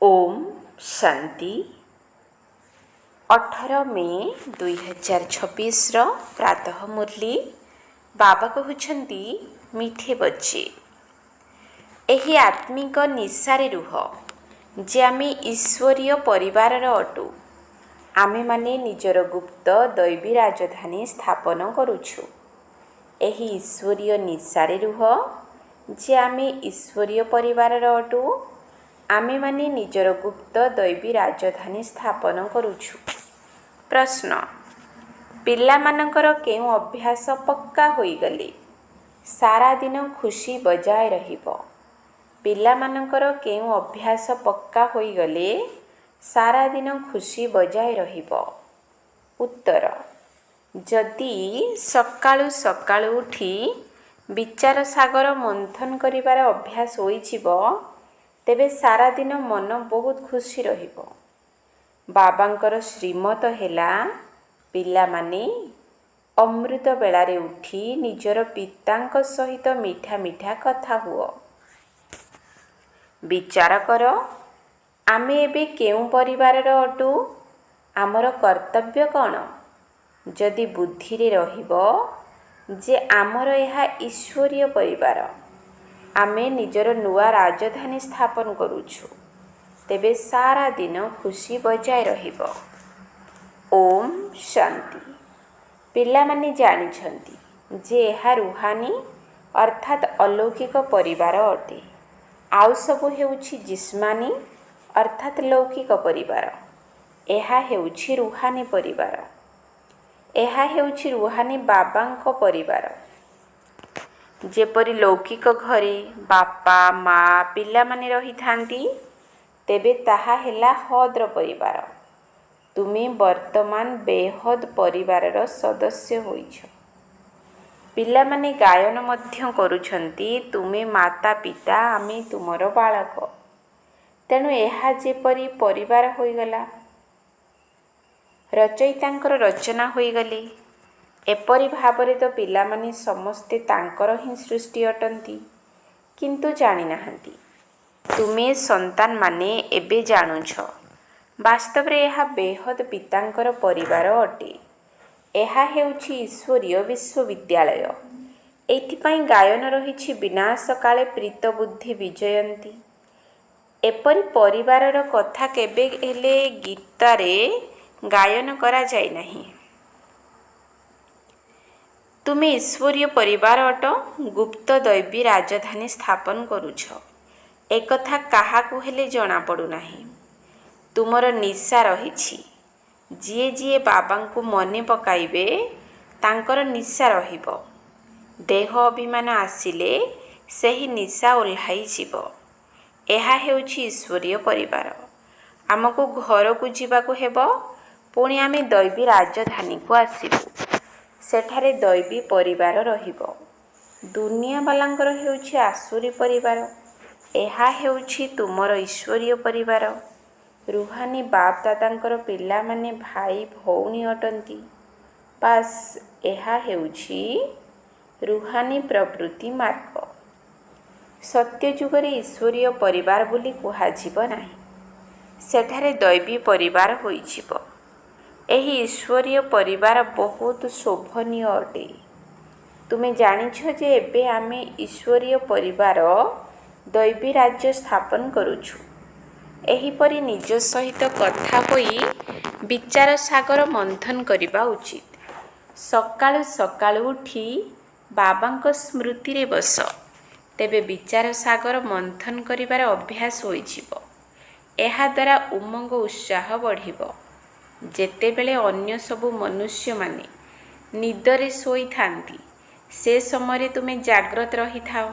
ओम शांति 18 मे 2026 प्रातः मुरली बाबा कहउछंती मीठे बच्चे एही आत्मिक निशारे रुह जे आमे ईश्वरीय परिवार अटू आमे माने निजर गुप्त दैवी राजधानी स्थापन करुछु। एही ईश्वरीय निशारे रुह जे आमे ईश्वरीय परिवार अटू आमे माने निजर गुप्त दैवी राजधानी स्थापन करुछु। प्रश्न पिला मानकर केउ अभ्यास पक्का होई गले सारा दिन खुशी बजाय रहिबो। पिला मानकर केउ अभ्यास पक्का होई गले सारा दिन खुशी बजाय रहिबो। उत्तर जदि सकाळु सकाळु उठी विचार सागर मंथन करिवार अभ्यास होई जिवो तेबे सारा दिन मन बहुत खुशी रहिबो। बाबांकर श्रीमत हेला पिला माने अमृत बेलारे उठी निजर पितांक सहित मीठा मीठा कथा हुओ। विचार कर आमे एबे केउ परिवार अटू आमर कर्तव्य कौन। जदि बुद्धि रे रहिबो जे आमर एहा ईश्वरीय परिवार आमे निजर नुआ राजधानी स्थापन करुछु तेबे सारा दिन खुशी बजाय रहिबो। ओम शांति पिला माने जानिछंती जे एहा रुहानी अर्थात अलौकिक परिवार अटे। आउ सबु हेउछि जिस्मानी अर्थात लौकिक परिवार। एहा हेउछि रुहानी परिवार। एहा हेउछि रुहानी बाबांक परिवार। जेपरि लौकिक घरे बापा मा पिला माने रही थांती तेबे ताहा हेला हद्र परिवार। तुमे वर्तमान बेहद परिवारर सदस्य होइछ। पिला माने गायन मध्य करुछंती तुमे माता पिता आमे तुमर बालक। तेणु एहा जेपरि परिवार होइगला रचयितांकर रचना होइगले एपरि भावरे तो पिला माने समस्ते तांकर ही सृष्टि अटंती किंतु जानि नाहंती। तुमे संतान माने एबे जानुछ वास्तव रे एहा बेहद पितांकर परिवार अटे। एहा हेउछि ईश्वरीय विश्वविद्यालय। एथिपाई गायन रहिछि विनाश काले प्रीत बुद्धि विजयंती। एपरि परिवारर कथा केबे हेले गीतारे गायन करा जाय नाही। तुमे ईश्वरीय परिवार अट गुप्त दैवी राजधानी स्थापन करुछ एकथा काहाकु हेले जना पड़ू नाही। तुमर निशा रहिछि जिए जिए बाबांकु मने पकाइबे तांकर निशा रहिबो। देह अभिमान आसिले सेही निशा ओल्हाई जिवो। एहा हेउछि ईश्वरीय परिवार। आमको घरकु जिबाकु हेबो पुणी आमे दैवी राजधानी को आसिबु। सेठारे दैवी परिवार रहिबो। दुनिया बालांकर हेउछि आसुरी परिवार। एहा हेउछि तुमर ईश्वरीय परिवार। रुहानी बाप दादांकर पिला माने भाई भौणी अटंती। पास एहा हेउछि रुहानी प्रवृत्ति मार्ग। सत्य जुगरे ईश्वरीय परिवार बोली कुहाजिब नाही। सेठारे दैवी परिवार होइजिब। एही ईश्वरीय परिवार बहुत शोभनीय अटे। तुमे जानिछ जे एबे आमे ईश्वरीय परिवार दैवी राज्य स्थापन करुछु। एहीपरि निज सहित कथा होई विचार सागर मंथन करिबा उचित। सकाळु सकाळु उठी बाबांक स्मृति रे बस तेबे विचार सागर मंथन करिबार अभ्यास होइजिब। एहा द्वारा उमंग उत्साह बढ़िबो। जेतेबेले अन्य सबु मनुष्य माने निदरे सोई थांती से समय तुमे जाग्रत रही थाओ।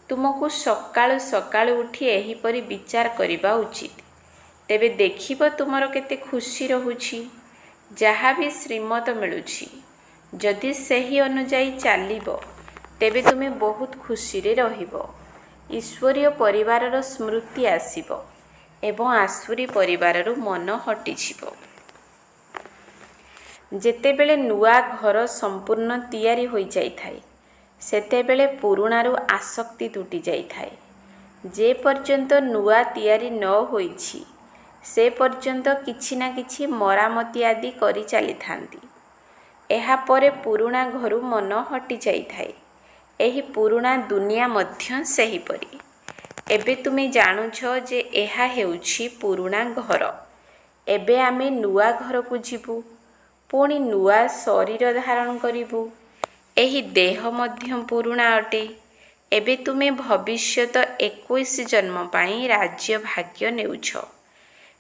तुमको सकाळु सकाळु उठी एहीपरि विचार करिबा उचित। तेबे देखिबो तुमरो केते खुशी रहुछि। जहा भी श्रीमत मिलुछि जदि सेही अनुजाई चालिबो तेबे तुमे बहुत खुशी रे रहिबो। ईश्वरीय परिवारर स्मृति आसीबो एवं आसुरी परिवाररु मन हटिजिबो। जेतेबेले नुआ घर संपूर्ण तैयारी होई जाई थाए सेतेबेले पुरुणारू आसक्ति तुटी जाई थाए। ଯେ ପର୍ଯ୍ୟନ୍ତ ନୂଆ ତିଆରି ନ ହୋଇଛି ସେ ପର୍ଯ୍ୟନ୍ତ କିଛି ନା କିଛି ମରାମତି ଆଦି କରି ଚାଲିଥାନ୍ତି। ଏହାପରେ ପୁରୁଣା ଘରୁ ମନ ହଟି ଯାଇଥାଏ। ଏହି ପୁରୁଣା ଦୁନିଆ ମଧ୍ୟ ସେହିପରି। ଏବେ ତୁମେ ଜାଣୁଛ ଯେ ଏହା ହେଉଛି ପୁରୁଣା ଘର। ଏବେ ଆମେ ନୂଆ ଘରକୁ ଯିବୁ, ପୁଣି ନୂଆ ଶରୀର ଧାରଣ କରିବୁ। ଏହି ଦେହ ମଧ୍ୟ ପୁରୁଣା ଅଟେ। ଏବେ ତୁମେ ଭବିଷ୍ୟତ 21 ଜନ୍ମ ପାଇଁ ରାଜ୍ୟ ଭାଗ୍ୟ ନେଉଛ।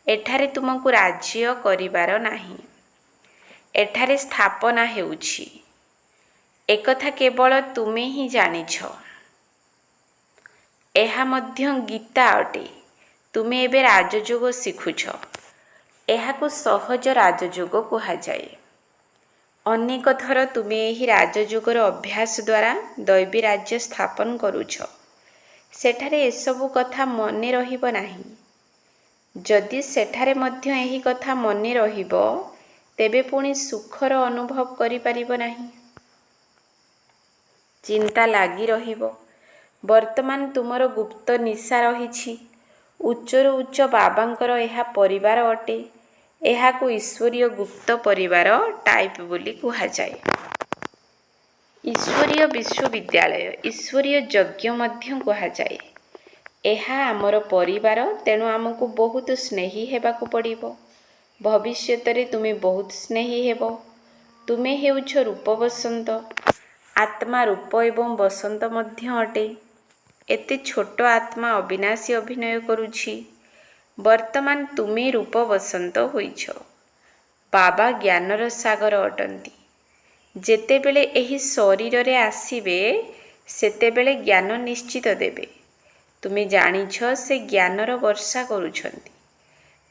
ଏଠାରେ ତୁମକୁ ରାଜ୍ୟ କରିବାର ନାହିଁ, ଏଠାରେ ସ୍ଥାପନା ହେଉଛି। ଏକଥା କେବଳ ତୁମେ ହିଁ ଜାଣିଛ। ଏହା ମଧ୍ୟ ଗୀତା ଅଟେ। ତୁମେ ଏବେ ରାଜଯୋଗ ଶିଖୁଛ। ଏହାକୁ ସହଜ ରାଜଯୋଗ କୁହାଯାଏ। ଅନେକ ଥର ତୁମେ ଏହି ରାଜଯୋଗର ଅଭ୍ୟାସ ଦ୍ୱାରା ଦୈବୀ ରାଜ୍ୟ ସ୍ଥାପନ କରୁଛ। ସେଠାରେ ଏସବୁ କଥା ମନେ ରହିବ ନାହିଁ। ଯଦି ସେଠାରେ ମଧ୍ୟ ଏହି କଥା ମନେ ରହିବ, ତେବେ ପୁଣି ସୁଖର ଅନୁଭବ କରିପାରିବ ନାହିଁ। ଚିନ୍ତା ଲାଗି ରହିବ। ବର୍ତ୍ତମାନ ତୁମର ଗୁପ୍ତ ନିଶା ରହିଛି। ଉଚ୍ଚରୁ ଉଚ୍ଚ ବାବାଙ୍କର ଏହା ପରିବାର ଅଟେ। ଏହାକୁ ଈଶ୍ୱରୀୟ ଗୁପ୍ତ ପରିବାର ଟାଇପ୍ ବୋଲି କୁହାଯାଏ। ଈଶ୍ୱରୀୟ ବିଶ୍ୱବିଦ୍ୟାଳୟ, ଈଶ୍ୱରୀୟ ଯଜ୍ଞ ମଧ୍ୟ କୁହାଯାଏ। ଏହା ଆମର ପରିବାର, ତେଣୁ ଆମକୁ ବହୁତ ସ୍ନେହୀ ହେବାକୁ ପଡ଼ିବ। ଭବିଷ୍ୟତରେ ତୁମେ ବହୁତ ସ୍ନେହୀ ହେବ। ତୁମେ ହେଉଛ ରୂପ ବସନ୍ତ। ଆତ୍ମା ରୂପ ଏବଂ ବସନ୍ତ ମଧ୍ୟ ଅଟେ। ଏତେ ଛୋଟ ଆତ୍ମା ଅବିନାଶୀ ଅଭିନୟ କରୁଛି। ବର୍ତ୍ତମାନ ତୁମେ ରୂପ ବସନ୍ତ ହୋଇଛ। ବାବା ଜ୍ଞାନର ସାଗର ଅଟନ୍ତି। ଯେତେବେଳେ ଏହି ଶରୀରରେ ଆସିବେ, ସେତେବେଳେ ଜ୍ଞାନ ନିଶ୍ଚିତ ଦେବେ। ତୁମେ ଜାଣିଛ ସେ ଜ୍ଞାନର ବର୍ଷା କରୁଛନ୍ତି।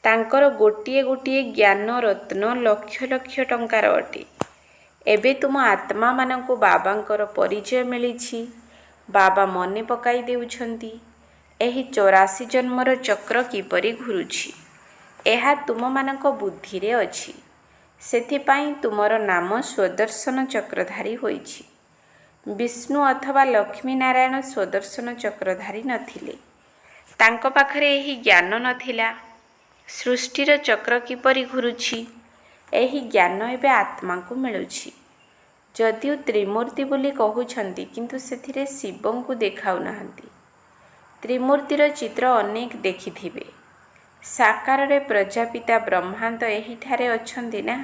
ତାଙ୍କର ଗୋଟିଏ ଗୋଟିଏ ଜ୍ଞାନ ରତ୍ନ ଲକ୍ଷ ଲକ୍ଷ ଟଙ୍କାର ଅଟେ। ଏବେ ତୁମ ଆତ୍ମାମାନଙ୍କୁ ବାବାଙ୍କର ପରିଚୟ ମିଳିଛି। ବାବା ମନେ ପକାଇ ଦେଉଛନ୍ତି ଏହି 84 ଜନ୍ମର ଚକ୍ର କିପରି ଘୁରୁଛି। ଏହା ତୁମମାନଙ୍କ ବୁଦ୍ଧିରେ ଅଛି। ସେଥିପାଇଁ ତୁମର ନାମ ସ୍ୱଦର୍ଶନ ଚକ୍ରଧାରୀ ହୋଇଛି। ବିଷ୍ଣୁ ଅଥବା ଲକ୍ଷ୍ମୀ ନାରାୟଣ ସ୍ୱଦର୍ଶନ ଚକ୍ରଧାରୀ ନଥିଲେ। ତାଙ୍କ ପାଖରେ ଏହି ଜ୍ଞାନ ନଥିଲା। ସୃଷ୍ଟିର ଚକ୍ର କିପରି ଘୁରୁଛି, ଏହି ଜ୍ଞାନ ଏବେ ଆତ୍ମାକୁ ମିଳୁଛି। ଯଦିଓ ତ୍ରିମୂର୍ତ୍ତି ବୋଲି କହୁଛନ୍ତି, କିନ୍ତୁ ସେଥିରେ ଶିବଙ୍କୁ ଦେଖାଉନାହାନ୍ତି। ତ୍ରିମୂର୍ତ୍ତିର ଚିତ୍ର ଅନେକ ଦେଖିଥିବେ। ସାକାରରେ ପ୍ରଜାପିତା ବ୍ରହ୍ମା ତ ଏହିଠାରେ ଅଛନ୍ତି ନା।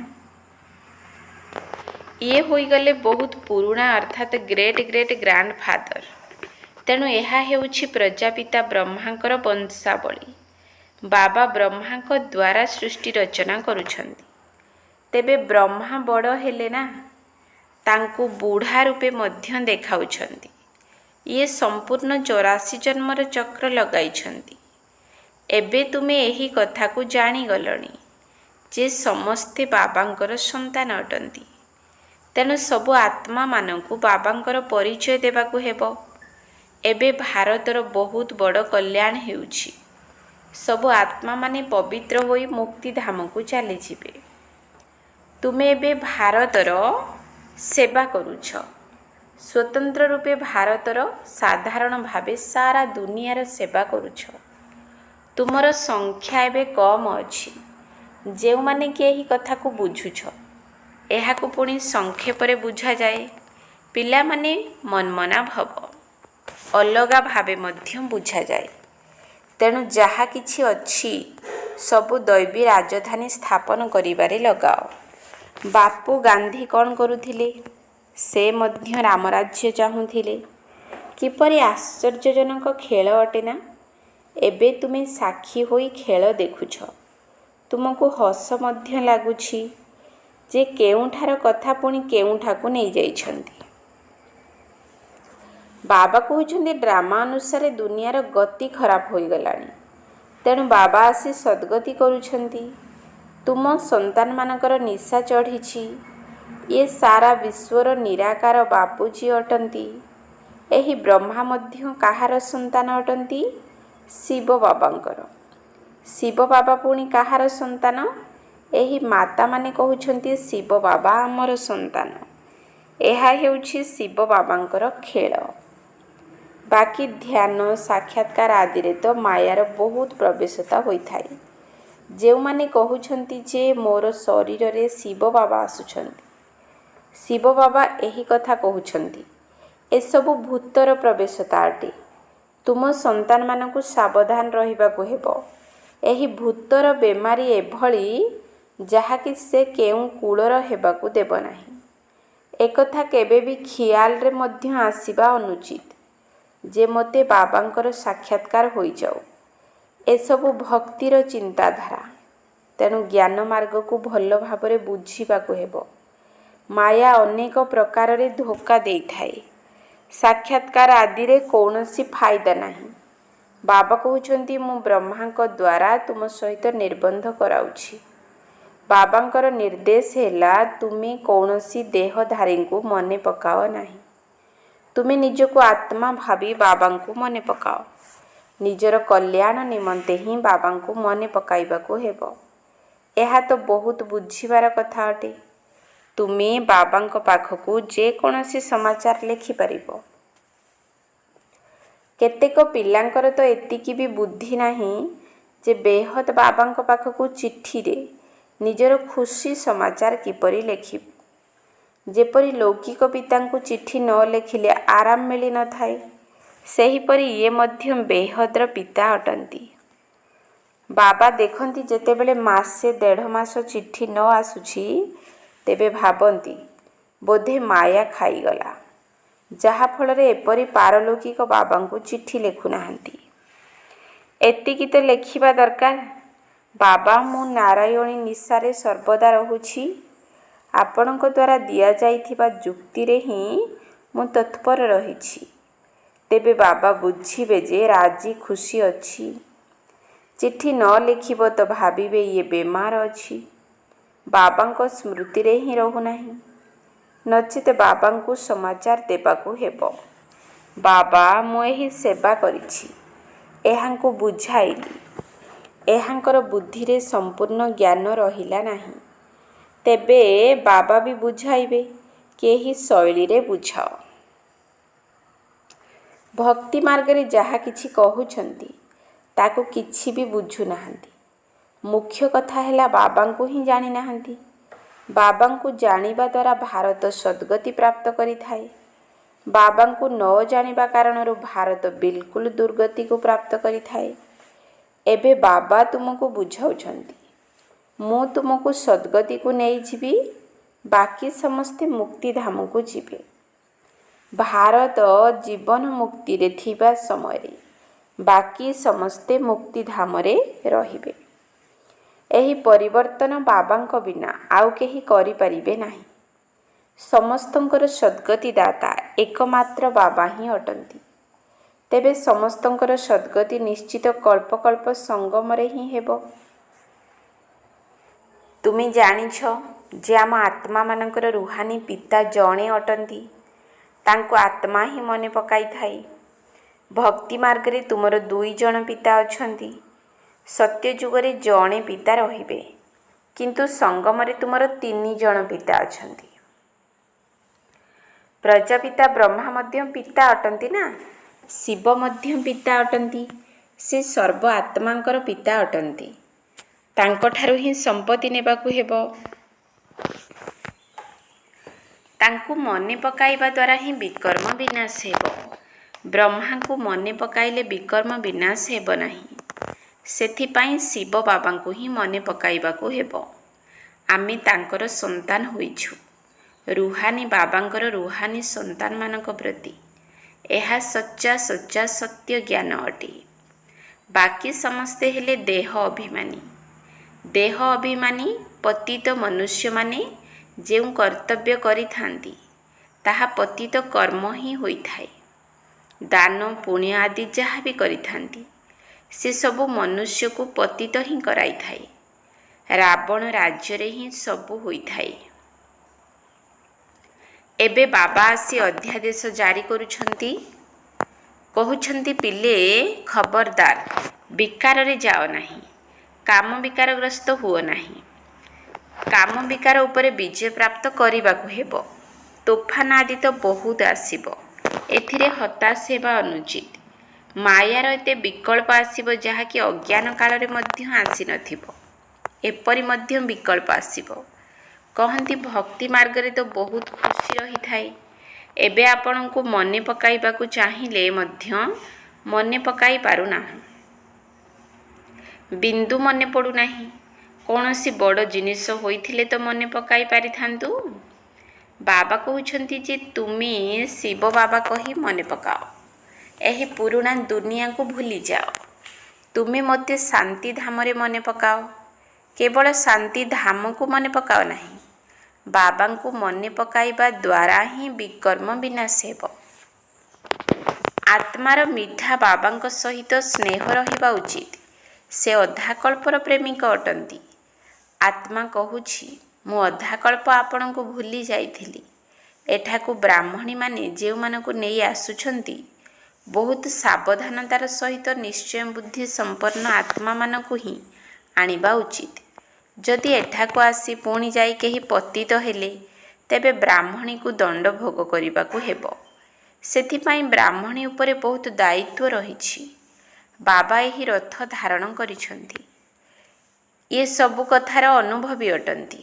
ଇଏ ହୋଇଗଲେ ବହୁତ ପୁରୁଣା, ଅର୍ଥାତ୍ ଗ୍ରେଟ୍ ଗ୍ରେଟ୍ ଗ୍ରାଣ୍ଡ ଫାଦର। ତେଣୁ ଏହା ହେଉଛି ପ୍ରଜାପିତା ବ୍ରହ୍ମାଙ୍କର ବଂଶାବଳୀ। ବାବା ବ୍ରହ୍ମାଙ୍କ ଦ୍ୱାରା ସୃଷ୍ଟି ରଚନା କରୁଛନ୍ତି। ତେବେ ବ୍ରହ୍ମା ବଡ଼ ହେଲେ ନା, ତାଙ୍କୁ ବୁଢ଼ା ରୂପେ ମଧ୍ୟ ଦେଖାଉଛନ୍ତି। ଇଏ ସମ୍ପୂର୍ଣ୍ଣ 84 ଜନ୍ମର ଚକ୍ର ଲଗାଇଛନ୍ତି। ଏବେ ତୁମେ ଏହି କଥାକୁ ଜାଣିଗଲଣି ଯେ ସମସ୍ତେ ବାବାଙ୍କର ସନ୍ତାନ ଅଟନ୍ତି। ତେଣୁ ସବୁ ଆତ୍ମାମାନଙ୍କୁ ବାବାଙ୍କର ପରିଚୟ ଦେବାକୁ ହେବ। ଏବେ ଭାରତର ବହୁତ ବଡ଼ କଲ୍ୟାଣ ହେଉଛି। ସବୁ ଆତ୍ମାମାନେ ପବିତ୍ର ହୋଇ ମୁକ୍ତିଧାମକୁ ଚାଲିଯିବେ। ତୁମେ ଏବେ ଭାରତର ସେବା କରୁଛ। ସ୍ୱତନ୍ତ୍ର ରୂପେ ଭାରତର, ସାଧାରଣ ଭାବେ ସାରା ଦୁନିଆର ସେବା କରୁଛ। ତୁମର ସଂଖ୍ୟା ଏବେ କମ୍ ଅଛି। ଯେଉଁମାନେ କି ଏହି କଥାକୁ ବୁଝୁଛ, ଏହାକୁ ପୁଣି ସଂକ୍ଷେପରେ ବୁଝାଯାଏ। ପିଲାମାନେ ମନ୍ମନା ଭବ, ଅଲଗା ଭାବେ ମଧ୍ୟ ବୁଝାଯାଏ। ତେଣୁ ଯାହା କିଛି ଅଛି ସବୁ ଦୈବୀ ରାଜଧାନୀ ସ୍ଥାପନ କରିବାରେ ଲଗାଅ। ବାପୁ ଗାନ୍ଧୀ କ'ଣ କରୁଥିଲେ? ସେ ମଧ୍ୟ ରାମରାଜ୍ୟ ଚାହୁଁଥିଲେ। କିପରି ଆଶ୍ଚର୍ଯ୍ୟଜନକ ଖେଳ ଅଟେ ନା। ଏବେ ତୁମେ ସାକ୍ଷୀ ହୋଇ ଖେଳ ଦେଖୁଛ। ତୁମକୁ ହସ ମଧ୍ୟ ଲାଗୁଛି ଯେ କେଉଁଠାର କଥା ପୁଣି କେଉଁଠାକୁ ନେଇଯାଇଛନ୍ତି। ବାବା କହୁଛନ୍ତି ଡ୍ରାମା ଅନୁସାରେ ଦୁନିଆର ଗତି ଖରାପ ହୋଇଗଲାଣି। ତେଣୁ ବାବା ଆସି ସଦ୍ଗତି କରୁଛନ୍ତି। ତୁମ ସନ୍ତାନମାନଙ୍କର ନିଶା ଚଢ଼ିଛି। ଇଏ ସାରା ବିଶ୍ୱର ନିରାକାର ବାପୁଜୀ ଅଟନ୍ତି। ଏହି ବ୍ରହ୍ମା ମଧ୍ୟ କାହାର ସନ୍ତାନ ଅଟନ୍ତି? ଶିବ ବାବାଙ୍କର। ଶିବ ବାବା ପୁଣି କାହାର ସନ୍ତାନ? ଏହି ମାତାମାନେ କହୁଛନ୍ତି ଶିବ ବାବା ଆମର ସନ୍ତାନ। ଏହା ହେଉଛି ଶିବ ବାବାଙ୍କର ଖେଳ। ବାକି ଧ୍ୟାନ ସାକ୍ଷାତକାର ଆଦିରେ ତ ମାୟାର ବହୁତ ପ୍ରବେଶତା ହୋଇଥାଏ। ଯେଉଁମାନେ କହୁଛନ୍ତି ଯେ ମୋର ଶରୀରରେ ଶିବ ବାବା ଆସୁଛନ୍ତି, ଶିବ ବାବା ଏହି କଥା କହୁଛନ୍ତି, ଏସବୁ ଭୂତର ପ୍ରବେଶତା ଅଟେ। ତୁମ ସନ୍ତାନମାନଙ୍କୁ ସାବଧାନ ରହିବାକୁ ହେବ। ଏହି ଭୂତର ବେମାରୀ ଏଭଳି ଯାହାକି ସେ କେଉଁ କୂଳର ହେବାକୁ ଦେବ ନାହିଁ। ଏକଥା କେବେ ବି ଖିଆଲରେ ମଧ୍ୟ ଆସିବା ଅନୁଚିତ ଯେ ମୋତେ ବାବାଙ୍କର ସାକ୍ଷାତକାର ହୋଇଯାଉ। ଏସବୁ ଭକ୍ତିର ଚିନ୍ତାଧାରା। ତେଣୁ ଜ୍ଞାନ ମାର୍ଗକୁ ଭଲ ଭାବରେ ବୁଝିବାକୁ ହେବ। ମାୟା ଅନେକ ପ୍ରକାରରେ ଧୋକା ଦେଇଥାଏ। ସାକ୍ଷାତକାର ଆଦିରେ କୌଣସି ଫାଇଦା ନାହିଁ। ବାବା କହୁଛନ୍ତି ମୁଁ ବ୍ରହ୍ମାଙ୍କ ଦ୍ୱାରା ତୁମ ସହିତ ନିର୍ବନ୍ଧ କରାଉଛି। ବାବାଙ୍କର ନିର୍ଦ୍ଦେଶ ହେଲା ତୁମେ କୌଣସି ଦେହଧାରୀଙ୍କୁ ମନେ ପକାଅ ନାହିଁ। ତୁମେ ନିଜକୁ ଆତ୍ମା ଭାବି ବାବାଙ୍କୁ ମନେ ପକାଅ। ନିଜର କଲ୍ୟାଣ ନିମନ୍ତେ ହିଁ ବାବାଙ୍କୁ ମନେ ପକାଇବାକୁ ହେବ। ଏହା ତ ବହୁତ ବୁଝିବାର କଥା ଅଟେ। ତୁମେ ବାବାଙ୍କ ପାଖକୁ ଯେକୌଣସି ସମାଚାର ଲେଖିପାରିବ। କେତେକ ପିଲାଙ୍କର ତ ଏତିକି ବି ବୁଦ୍ଧି ନାହିଁ ଯେ ବେହଦ ବାବାଙ୍କ ପାଖକୁ ଚିଠିରେ ନିଜର ଖୁସି ସମାଚାର କିପରି ଲେଖିବୁ। ଯେପରି ଲୌକିକ ପିତାଙ୍କୁ ଚିଠି ନ ଲେଖିଲେ ଆରାମ ମିଳିନଥାଏ, ସେହିପରି ଇଏ ମଧ୍ୟ ବେହଦର ପିତା ଅଟନ୍ତି। ବାବା ଦେଖନ୍ତି ଯେତେବେଳେ ମାସେ 1.5 ମାସ ଚିଠି ନ ଆସୁଛି, ତେବେ ଭାବନ୍ତି ବୋଧେ ମାୟା ଖାଇଗଲା, ଯାହାଫଳରେ ଏପରି ପାରଲୌକିକ ବାବାଙ୍କୁ ଚିଠି ଲେଖୁନାହାନ୍ତି। ଏତିକି ତ ଲେଖିବା ଦରକାର, ବାବା ମୁଁ ନାରାୟଣୀ ନିଶାରେ ସର୍ବଦା ରହୁଛି। ଆପଣଙ୍କ ଦ୍ୱାରା ଦିଆଯାଇଥିବା ଯୁକ୍ତିରେ ହିଁ ମୁଁ ତତ୍ପର ରହିଛି। ତେବେ ବାବା ବୁଝିବେ ଯେ ରାଜି ଖୁସି ଅଛି। ଚିଠି ନ ଲେଖିବ ତ ଭାବିବେ ଇଏ ବେମାର ଅଛି, ବାବାଙ୍କ ସ୍ମୃତିରେ ହିଁ ରହୁନାହିଁ। ନଚେତ ବାବାଙ୍କୁ ସମାଚାର ଦେବାକୁ ହେବ, ବାବା ମୁଁ ଏହି ସେବା କରିଛି, ଏହାଙ୍କୁ ବୁଝାଇଲି। ଏହାଙ୍କର ବୁଦ୍ଧିରେ ସମ୍ପୂର୍ଣ୍ଣ ଜ୍ଞାନ ରହିଲା ନାହିଁ। ତେବେ ବାବା ବି ବୁଝାଇବେ କି ଏହି ଶୈଳୀରେ ବୁଝାଅ। ଭକ୍ତି ମାର୍ଗରେ ଯାହା କିଛି କହୁଛନ୍ତି ତାକୁ କିଛି ବି ବୁଝୁନାହାନ୍ତି। ମୁଖ୍ୟ କଥା ହେଲା ବାବାଙ୍କୁ ହିଁ ଜାଣିନାହାନ୍ତି। ବାବାଙ୍କୁ ଜାଣିବା ଦ୍ୱାରା ଭାରତ ସଦ୍ଗତି ପ୍ରାପ୍ତ କରିଥାଏ। ବାବାଙ୍କୁ ନ ଜାଣିବା କାରଣରୁ ଭାରତ ବିଲକୁଲ ଦୁର୍ଗତିକୁ ପ୍ରାପ୍ତ କରିଥାଏ। ଏବେ ବାବା ତୁମକୁ ବୁଝାଉଛନ୍ତି, ମୁଁ ତୁମକୁ ସଦ୍ଗତିକୁ ନେଇଯିବି, ବାକି ସମସ୍ତେ ମୁକ୍ତିଧାମକୁ ଯିବେ। ଭାରତ ଜୀବନ ମୁକ୍ତିରେ ଥିବା ସମୟରେ ବାକି ସମସ୍ତେ ମୁକ୍ତିଧାମରେ ରହିବେ। ଏହି ପରିବର୍ତ୍ତନ ବାବାଙ୍କ ବିନା ଆଉ କେହି କରିପାରିବେ ନାହିଁ। ସମସ୍ତଙ୍କର ସଦ୍ଗତି ଦାତା ଏକମାତ୍ର ବାବା ହିଁ ଅଟନ୍ତି। ତେବେ ସମସ୍ତଙ୍କର ସଦ୍ଗତି ନିଶ୍ଚିତ କଳ୍ପକଳ୍ପ ସଙ୍ଗମରେ ହିଁ ହେବ। ତୁମେ ଜାଣିଛ ଯେ ଆମ ଆତ୍ମାମାନଙ୍କର ରୁହାନୀ ପିତା ଜଣେ ଅଟନ୍ତି। ତାଙ୍କୁ ଆତ୍ମା ହିଁ ମନେ ପକାଇଥାଏ। ଭକ୍ତି ମାର୍ଗରେ ତୁମର 2 ଜଣ ପିତା ଅଛନ୍ତି। ସତ୍ୟ ଯୁଗରେ ଜଣେ ପିତା ରହିବେ, କିନ୍ତୁ ସଙ୍ଗମରେ ତୁମର 3 ଜଣ ପିତା ଅଛନ୍ତି। ପ୍ରଜାପିତା ବ୍ରହ୍ମା ମଧ୍ୟ ପିତା ଅଟନ୍ତି ନା, ଶିବ ମଧ୍ୟ ପିତା ଅଟନ୍ତି। ସେ ସର୍ବ ଆତ୍ମାଙ୍କର ପିତା ଅଟନ୍ତି। ତାଙ୍କଠାରୁ ହିଁ ସମ୍ପତ୍ତି ନେବାକୁ ହେବ। ତାଙ୍କୁ ମନେ ପକାଇବା ଦ୍ୱାରା ହିଁ ବିକର୍ମ ବିନାଶ ହେବ। ବ୍ରହ୍ମାଙ୍କୁ ମନେ ପକାଇଲେ ବିକର୍ମ ବିନାଶ ହେବ ନାହିଁ। ସେଥିପାଇଁ ଶିବ ବାବାଙ୍କୁ ହିଁ ମନେ ପକାଇବାକୁ ହେବ। ଆମେ ତାଙ୍କର ସନ୍ତାନ ହୋଇଛୁ। ରୁହାନୀ ବାବାଙ୍କର ରୁହାନୀ ସନ୍ତାନମାନଙ୍କ ପ୍ରତି ଏହା ସଚ୍ଚା ସତ୍ୟ ଜ୍ଞାନ ଅଟେ। ବାକି ସମସ୍ତେ ହେଲେ ଦେହ ଅଭିମାନୀ। ଦେହ ଅଭିମାନୀ ପତିତ ମନୁଷ୍ୟମାନେ ଯେଉଁ କର୍ତ୍ତବ୍ୟ କରିଥାନ୍ତି ତାହା ପତିତ କର୍ମ ହିଁ ହୋଇଥାଏ। ଦାନ ପୁଣ୍ୟ ଆଦି ଯାହା ବି କରିଥାନ୍ତି ସେସବୁ ମନୁଷ୍ୟକୁ ପତିତ ହିଁ କରାଇଥାଏ। ରାବଣ ରାଜ୍ୟରେ ହିଁ ସବୁ ହୋଇଥାଏ। ଏବେ ବାବା ଆସି ଅଧ୍ୟାଦେଶ ଜାରି କରୁଛନ୍ତି। କହୁଛନ୍ତି ପିଲେ ଖବରଦାର, ବିକାରରେ ଯାଅ ନାହିଁ, କାମ ବିକାରଗ୍ରସ୍ତ ହୁଅ ନାହିଁ। କାମ ବିକାର ଉପରେ ବିଜୟ ପ୍ରାପ୍ତ କରିବାକୁ ହେବ। ତୋଫାନ ଆଦି ତ ବହୁତ ଆସିବ। ଏଥିରେ ହତାଶ ହେବା ଅନୁଚିତ। ମାୟାର ଏତେ ବିକଳ୍ପ ଆସିବ ଯାହାକି ଅଜ୍ଞାନ କାଳରେ ମଧ୍ୟ ଆସିନଥିବ। ଏପରି ମଧ୍ୟ ବିକଳ୍ପ ଆସିବ। କହନ୍ତି ଭକ୍ତି ମାର୍ଗରେ ତ ବହୁତ ଖୁସି ରହିଥାଏ। ଏବେ ଆପଣଙ୍କୁ ମନେ ପକାଇବାକୁ ଚାହିଁଲେ ମଧ୍ୟ ମନେ ପକାଇ ପାରୁନାହିଁ। ବିନ୍ଦୁ ମନେ ପଡ଼ୁନାହିଁ। କୌଣସି ବଡ଼ ଜିନିଷ ହୋଇଥିଲେ ତ ମନେ ପକାଇ ପାରିଥାନ୍ତୁ। ବାବା କହୁଛନ୍ତି ଯେ ତୁମେ ଶିବ ବାବା କହି ମନେ ପକାଅ। ଏହି ପୁରୁଣା ଦୁନିଆକୁ ଭୁଲିଯାଅ। ତୁମେ ମୋତେ ଶାନ୍ତି ଧାମରେ ମନେ ପକାଅ। କେବଳ ଶାନ୍ତି ଧାମକୁ ମନେ ପକାଅ ନାହିଁ, ବାବାଙ୍କୁ ମନେ ପକାଇବା ଦ୍ୱାରା ହିଁ ବିକର୍ମ ବିନାଶ ହେବ। ଆତ୍ମାର ମିଠା ବାବାଙ୍କ ସହିତ ସ୍ନେହ ରହିବା ଉଚିତ। ସେ ଅଧାକଳ୍ପର ପ୍ରେମିକ ଅଟନ୍ତି। ଆତ୍ମା କହୁଛି, ମୁଁ ଅଧାକଳ୍ପ ଆପଣଙ୍କୁ ଭୁଲି ଯାଇଥିଲି। ଏଠାକୁ ବ୍ରାହ୍ମଣୀମାନେ ଯେଉଁମାନଙ୍କୁ ନେଇ ଆସୁଛନ୍ତି, ବହୁତ ସାବଧାନତାର ସହିତ ନିଶ୍ଚୟ ବୁଦ୍ଧି ସମ୍ପନ୍ନ ଆତ୍ମାମାନଙ୍କୁ ହିଁ ଆଣିବା ଉଚିତ। ଯଦି ଏଠାକୁ ଆସି ପୁଣି ଯାଇ କେହି ପତିତ ହେଲେ, ତେବେ ବ୍ରାହ୍ମଣୀକୁ ଦଣ୍ଡ ଭୋଗ କରିବାକୁ ହେବ। ସେଥିପାଇଁ ବ୍ରାହ୍ମଣୀ ଉପରେ ବହୁତ ଦାୟିତ୍ୱ ରହିଛି। ବାବା ଏହି ରଥ ଧାରଣ କରିଛନ୍ତି। ଏ ସବୁ କଥାର ଅନୁଭବୀ ଅଟନ୍ତି।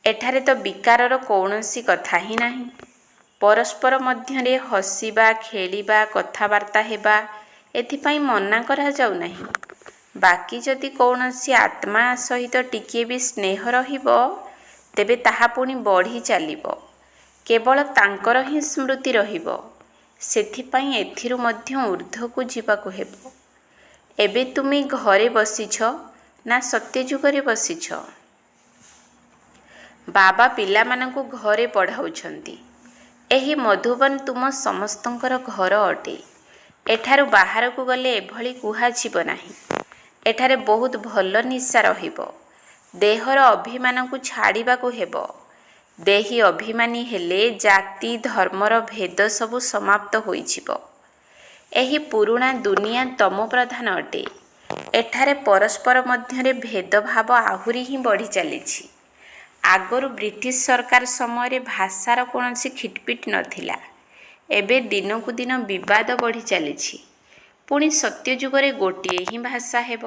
ଏଠାରେ ତ ବିକାରର କୌଣସି କଥା ହିଁ ନାହିଁ। ପରସ୍ପର ମଧ୍ୟରେ ହସିବା, ଖେଳିବା, କଥାବାର୍ତ୍ତା ହେବା ଏଥିପାଇଁ ମନା କରାଯାଉ ନାହିଁ। ବାକି ଯଦି କୌଣସି ଆତ୍ମା ସହିତ ଟିକିଏ ବି ସ୍ନେହ ରହିବ, ତେବେ ତାହା ପୁଣି ବଢ଼ି ଚାଲିବ। କେବଳ ତାଙ୍କର ହିଁ ସ୍ମୃତି ରହିବ। ସେଥିପାଇଁ ଏଥିରୁ ମଧ୍ୟ ଊର୍ଦ୍ଧ୍ୱକୁ ଯିବାକୁ ହେବ। ଏବେ ତୁମେ ଘରେ ବସିଛ ନା ସତ୍ୟଯୁଗରେ ବସିଛ? ବାବା ପିଲାମାନଙ୍କୁ ଘରେ ପଢ଼ାଉଛନ୍ତି। ଏହି ମଧୁବନ ତୁମ ସମସ୍ତଙ୍କର ଘର ଅଟେ। ଏଠାରୁ ବାହାରକୁ ଗଲେ ଏଭଳି କୁହାଯିବ ନାହିଁ। ଏଠାରେ ବହୁତ ଭଲ ନିଶା ରହିବ। ଦେହର ଅଭିମାନକୁ ଛାଡ଼ିବାକୁ ହେବ। ଦେହୀ ଅଭିମାନୀ ହେଲେ ଜାତି ଧର୍ମର ଭେଦ ସବୁ ସମାପ୍ତ ହୋଇଯିବ। ଏହି ପୁରୁଣା ଦୁନିଆ ତମ ପ୍ରଧାନ ଅଟେ। ଏଠାରେ ପରସ୍ପର ମଧ୍ୟରେ ଭେଦଭାବ ଆହୁରି ହିଁ ବଢ଼ି ଚାଲିଛି। ଆଗରୁ ବ୍ରିଟିଶ ସରକାର ସମୟରେ ଭାଷାର କୌଣସି ଖିଟପିଟ ନଥିଲା। ଏବେ ଦିନକୁ ଦିନ ବିବାଦ ବଢ଼ି ଚାଲିଛି। ପୁଣି ସତ୍ୟଯୁଗରେ ଗୋଟିଏ ହିଁ ଭାଷା ହେବ।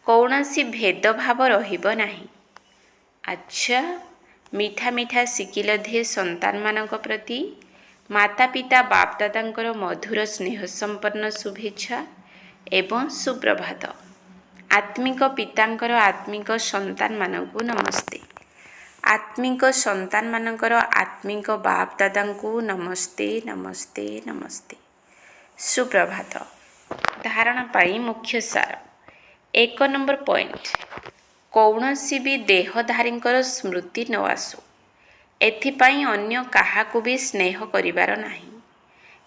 କୌଣସି ଭେଦଭାବ ରହିବ ନାହିଁ। ଆଚ୍ଛା, ମିଠା ମିଠା ଶିକିଲ ଦିଏ ସନ୍ତାନମାନଙ୍କ ପ୍ରତି ମାତା ପିତା ବାପଦାଦାଙ୍କର ମଧୁର ସ୍ନେହ ସମ୍ପନ୍ନ ଶୁଭେଚ୍ଛା ଏବଂ ସୁପ୍ରଭାତ। ଆତ୍ମିକ ପିତାଙ୍କର ଆତ୍ମିକ ସନ୍ତାନମାନଙ୍କୁ ନମସ୍ତେ। ଆତ୍ମିକ ସନ୍ତାନମାନଙ୍କର ଆତ୍ମିକ ବାପଦାଦାଙ୍କୁ ନମସ୍ତେ ନମସ୍ତେ ନମସ୍ତେ। ସୁପ୍ରଭାତ। ଧାରଣା ପାଇଁ ମୁଖ୍ୟ ସାର। 1 ନମ୍ବର ପଏଣ୍ଟ, କୌଣସି ବି ଦେହଧାରୀଙ୍କର ସ୍ମୃତି ନ ଆସୁ। ଏଥିପାଇଁ ଅନ୍ୟ କାହାକୁ ବି ସ୍ନେହ କରିବାର ନାହିଁ।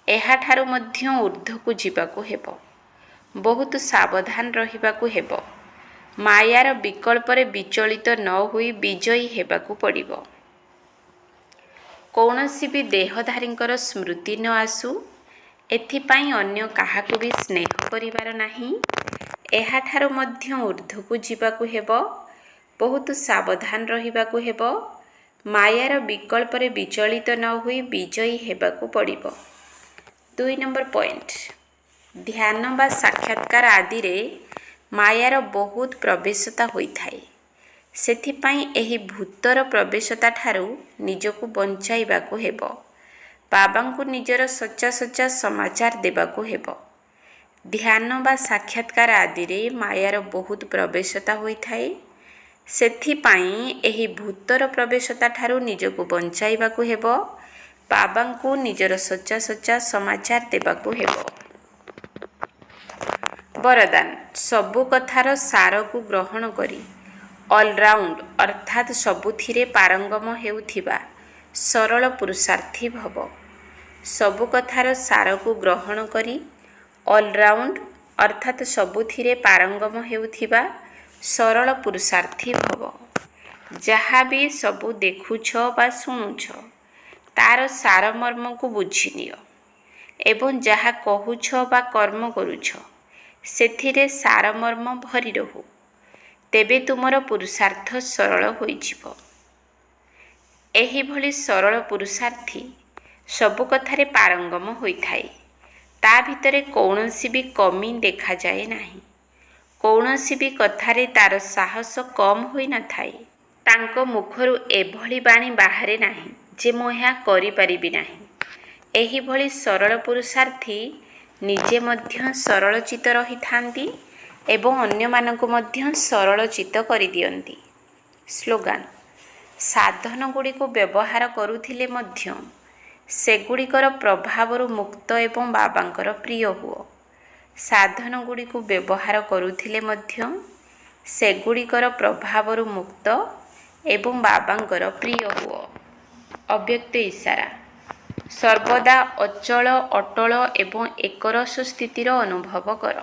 ଏହାଠାରୁ ମଧ୍ୟ ଊର୍ଦ୍ଧ୍ୱକୁ ଯିବାକୁ ହେବ। ବହୁତ ସାବଧାନ ରହିବାକୁ ହେବ। ମାୟାର ବିକଳ୍ପରେ ବିଚଳିତ ନ ହୋଇ ବିଜୟୀ ହେବାକୁ ପଡ଼ିବ। କୌଣସି ବି ଦେହଧାରୀଙ୍କର ସ୍ମୃତି ନ ଆସୁ। ଏଥିପାଇଁ ଅନ୍ୟ କାହାକୁ ବି ସ୍ନେହ କରିବାର ନାହିଁ। ଏହାଠାରୁ ମଧ୍ୟ ଊର୍ଦ୍ଧ୍ୱକୁ ଯିବାକୁ ହେବ। ବହୁତ ସାବଧାନ ରହିବାକୁ ହେବ। ମାୟାର ବିକଳ୍ପରେ ବିଚଳିତ ନ ହୋଇ ବିଜୟୀ ହେବାକୁ ପଡ଼ିବ। 2 ନମ୍ବର ପଏଣ୍ଟ, ଧ୍ୟାନ ବା ସାକ୍ଷାତକାର ଆଦିରେ ମାୟାର ବହୁତ ପ୍ରବେଶତା ହୋଇଥାଏ। ସେଥିପାଇଁ ଏହି ଭୂତର ପ୍ରବେଶତା ଠାରୁ ନିଜକୁ ବଞ୍ଚାଇବାକୁ ହେବ। ବାବାଙ୍କୁ ନିଜର ସଚ୍ଚା ସଚ୍ଚା ସମାଚାର ଦେବାକୁ ହେବ। ଧ୍ୟାନ ବା ସାକ୍ଷାତକାର ଆଦିରେ ମାୟାର ବହୁତ ପ୍ରବେଶତା ହୋଇଥାଏ। ସେଥିପାଇଁ ଏହି ଭୂତର ପ୍ରବେଶତା ଠାରୁ ନିଜକୁ ବଞ୍ଚାଇବାକୁ ହେବ। ବାବାଙ୍କୁ ନିଜର ସଚ୍ଚା ସଚ୍ଚା ସମାଚାର ଦେବାକୁ ହେବ। ବରଦାନ, ସବୁ କଥାର ସାରକୁ ଗ୍ରହଣ କରି ଅଲରାଉଣ୍ଡ ଅର୍ଥାତ୍ ସବୁଥିରେ ପାରଙ୍ଗମ ହେଉଥିବା ସରଳ ପୁରୁଷାର୍ଥୀ ଭବ। ସବୁ କଥାର ସାରକୁ ଗ୍ରହଣ କରି ଅଲରାଉଣ୍ଡ ଅର୍ଥାତ୍ ସବୁଥିରେ ପାରଙ୍ଗମ ହେଉଥିବା ସରଳ ପୁରୁଷାର୍ଥୀ ଭବ। ଯାହା ବି ସବୁ ଦେଖୁଛ ବା ଶୁଣୁଛ, ତାର ସାରମର୍ମକୁ ବୁଝିନିଅ ଏବଂ ଯାହା କହୁଛ ବା କର୍ମ କରୁଛ, ସେଥିରେ ସାରମର୍ମ ଭରି ରହୁ। ତେବେ ତୁମର ପୁରୁଷାର୍ଥ ସରଳ ହୋଇଯିବ। ଏହିଭଳି ସରଳ ପୁରୁଷାର୍ଥୀ ସବୁ କଥାରେ ପାରଙ୍ଗମ ହୋଇଥାଏ। ତା ଭିତରେ କୌଣସି ବି କମି ଦେଖାଯାଏ ନାହିଁ। କୌଣସି ବି କଥାରେ ତାର ସାହସ କମ୍ ହୋଇନଥାଏ। ତାଙ୍କ ମୁଖରୁ ଏଭଳି ବାଣୀ ବାହାରେ ନାହିଁ ଯେ ମୁଁ ଏହା କରିପାରିବି ନାହିଁ। ଏହିଭଳି ସରଳ ପୁରୁଷାର୍ଥୀ ନିଜେ ମଧ୍ୟ ସରଳଚିତ ରହିଥାନ୍ତି ଏବଂ ଅନ୍ୟମାନଙ୍କୁ ମଧ୍ୟ ସରଳଚିତ କରିଦିଅନ୍ତି। ସ୍ଲୋଗାନ: ସାଧନଗୁଡ଼ିକୁ ବ୍ୟବହାର କରୁଥିଲେ ମଧ୍ୟ ସେଗୁଡ଼ିକର ପ୍ରଭାବରୁ ମୁକ୍ତ ଏବଂ ବାବାଙ୍କର ପ୍ରିୟ ହୁଅ। ସାଧନଗୁଡ଼ିକୁ ବ୍ୟବହାର କରୁଥିଲେ ମଧ୍ୟ ସେଗୁଡ଼ିକର ପ୍ରଭାବରୁ ମୁକ୍ତ ଏବଂ ବାବାଙ୍କର ପ୍ରିୟ ହୁଅ। ଅବ୍ୟକ୍ତ ଇଶାରା: ସର୍ବଦା ଅଚଳ, ଅଟଳ ଏବଂ ଏକରସ ସ୍ଥିତିର ଅନୁଭବ କର।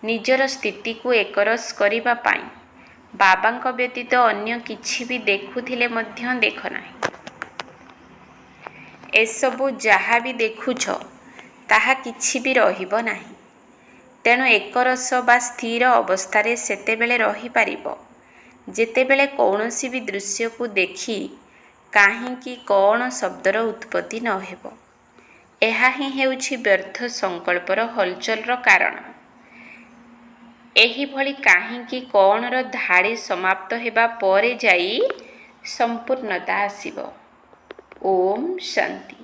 ନିଜର ସ୍ଥିତିକୁ ଏକରସ କରିବା ପାଇଁ ବାବାଙ୍କ ବ୍ୟତୀତ ଅନ୍ୟ କିଛି ବି ଦେଖୁଥିଲେ ମଧ୍ୟ ଦେଖ ନାହିଁ। ଏସବୁ ଯାହା ବି ଦେଖୁଛ ତାହା କିଛି ବି ରହିବ ନାହିଁ। ତେଣୁ ଏକରସ ବା ସ୍ଥିର ଅବସ୍ଥାରେ ସେତେବେଳେ ରହିପାରିବ ଯେତେବେଳେ କୌଣସି ବି ଦୃଶ୍ୟକୁ ଦେଖି କାହିଁକି କ'ଣ ଶବ୍ଦର ଉତ୍ପତ୍ତି ନ ହେବ। ଏହା ହିଁ ହେଉଛି ବ୍ୟର୍ଥ ସଂକଳ୍ପର ହଲଚଲର କାରଣ। ଏହିଭଳି କାହିଁକି କ'ଣର ଧାଡ଼ି ସମାପ୍ତ ହେବା ପରେ ଯାଇ ସମ୍ପୂର୍ଣ୍ଣତା ଆସିବ। ଓମ୍ ଶାନ୍ତି।